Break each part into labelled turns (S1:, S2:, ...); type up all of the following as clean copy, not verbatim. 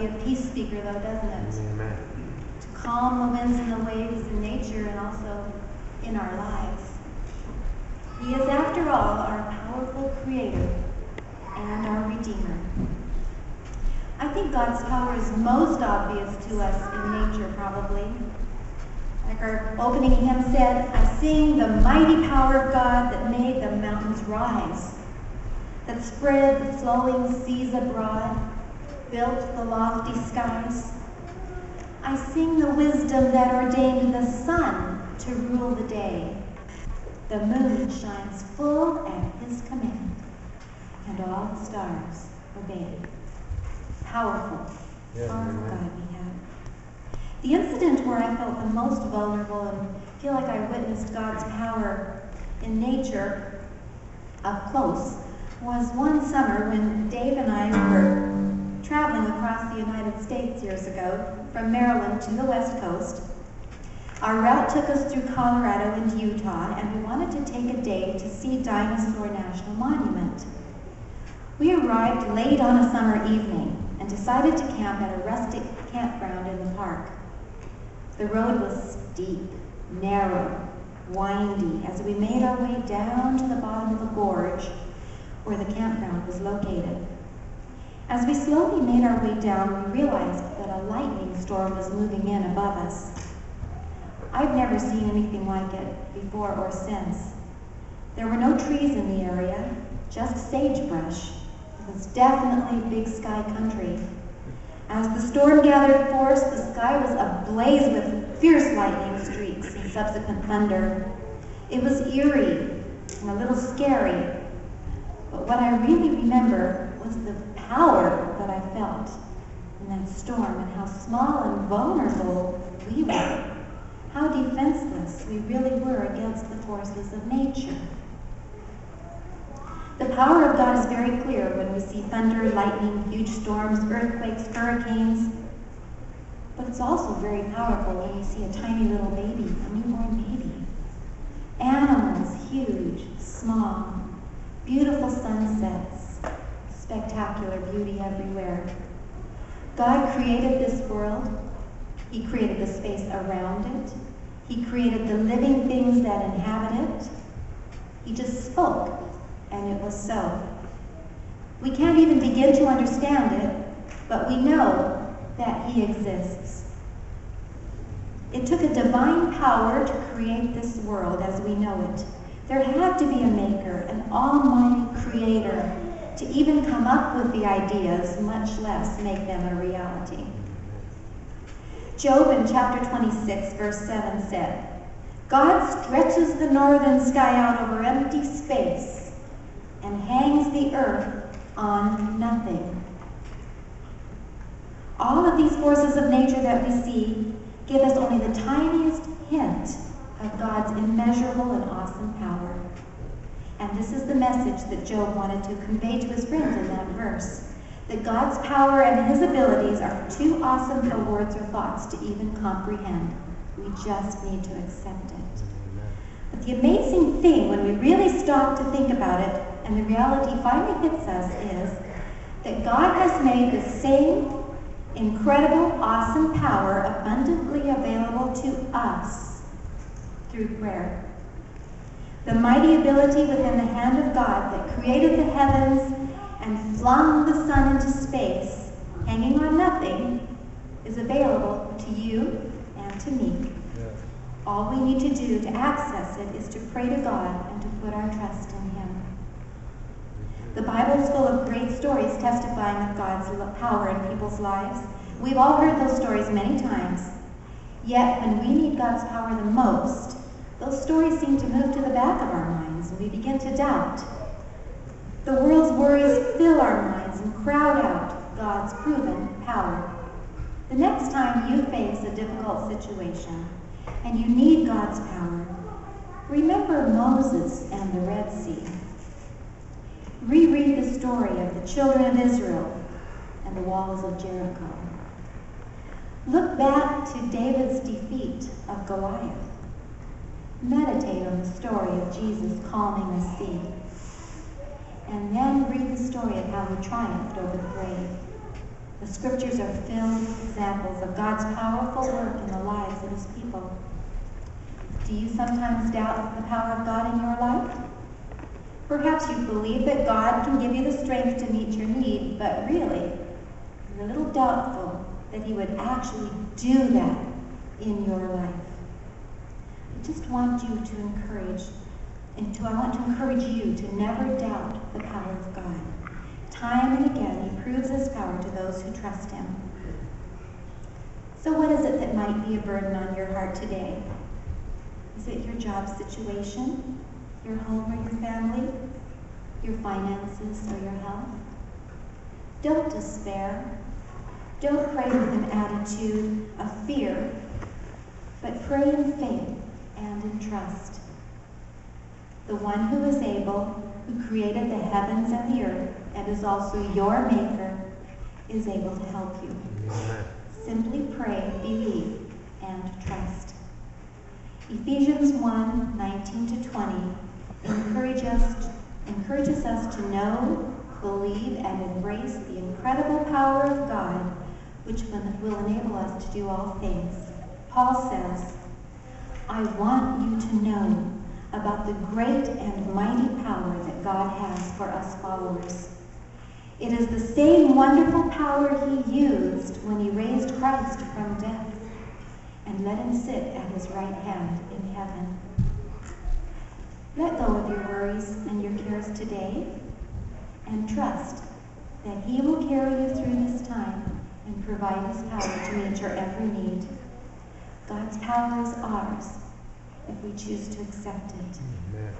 S1: be a peace speaker, though, doesn't it?
S2: Amen.
S1: To calm the winds and the waves in nature and also in our lives. He is, after all, our powerful creator and our redeemer. I think God's power is most obvious to us in nature, probably. Like our opening hymn said, I sing the mighty power of God that made the mountains rise, that spread the flowing seas abroad, built the lofty skies. I sing the wisdom that ordained the sun to rule the day. The moon shines full at his command, and all the stars obey. Powerful, powerful God we have. The incident where I felt the most vulnerable and feel like I witnessed God's power in nature up close was one summer when Dave and I were traveling across the United States years ago from Maryland to the West Coast. Our route took us through Colorado and Utah, and we wanted to take a day to see Dinosaur National Monument. We arrived late on a summer evening and decided to camp at a rustic campground in the park. The road was steep, narrow, windy as we made our way down to the bottom of the gorge where the campground was located. As we slowly made our way down, we realized that a lightning storm was moving in above us. I've never seen anything like it before or since. There were no trees in the area, just sagebrush. It was definitely big sky country. As the storm gathered force, the sky was ablaze with fierce lightning streaks and subsequent thunder. It was eerie and a little scary, but what I really remember was the power that I felt in that storm and how small and vulnerable we were. How defenseless we really were against the forces of nature. The power of God is very clear when we see thunder, lightning, huge storms, earthquakes, hurricanes. But it's also very powerful when we see a tiny little baby, a newborn baby. Animals, huge, small, beautiful sunsets, spectacular beauty everywhere. God created this world. He created the space around it. He created the living things that inhabit it. He just spoke, and it was so. We can't even begin to understand it, but we know that he exists. It took a divine power to create this world as we know it. There had to be a maker, an almighty creator, to even come up with the ideas, much less make them a reality. Job in chapter 26, verse 7 said, God stretches the northern sky out over empty space and hangs the earth on nothing. All of these forces of nature that we see give us only the tiniest hint of God's immeasurable and awesome power. And this is the message that Job wanted to convey to his friends in that verse. That God's power and his abilities are too awesome for words or thoughts to even comprehend. We just need to accept it. But the amazing thing when we really stop to think about it and the reality finally hits us is that God has made the same incredible, awesome power abundantly available to us through prayer. The mighty ability within the hand of God that created the heavens and flung the sun into space, hanging on nothing, is available to you and to me. Yes. All we need to do to access it is to pray to God and to put our trust in him. The Bible is full of great stories testifying of God's power in people's lives. We've all heard those stories many times. Yet, when we need God's power the most, those stories seem to move to the back of our minds and we begin to doubt. The world's worries fill our minds and crowd out God's proven power. The next time you face a difficult situation and you need God's power, remember Moses and the Red Sea. Reread the story of the children of Israel and the walls of Jericho. Look back to David's defeat of Goliath. Meditate on the story of Jesus calming the sea. And then read the story of how he triumphed over the grave. The scriptures are filled with examples of God's powerful work in the lives of his people. Do you sometimes doubt the power of God in your life? Perhaps you believe that God can give you the strength to meet your need, but really, you're a little doubtful that he would actually do that in your life. I just want you to I want to encourage you to never doubt the power of God. Time and again, he proves his power to those who trust him. So what is it that might be a burden on your heart today? Is it your job situation, your home or your family, your finances or your health? Don't despair. Don't pray with an attitude of fear, but pray in faith and in trust. The one who is able, who created the heavens and the earth, and is also your maker, is able to help you. Amen. Simply pray, believe, and trust. Ephesians 1:19-20 encourages us to know, believe, and embrace the incredible power of God, which will enable us to do all things. Paul says, I want you to know about the great and mighty power that God has for us followers. It is the same wonderful power he used when he raised Christ from death and let him sit at his right hand in heaven. Let go of your worries and your cares today and trust that he will carry you through this time and provide his power to meet your every need. God's power is ours if we choose to accept it. Amen.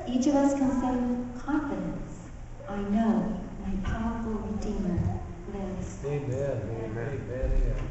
S1: Each of us can say with confidence, I know my powerful Redeemer lives.
S2: Amen. Amen. Amen.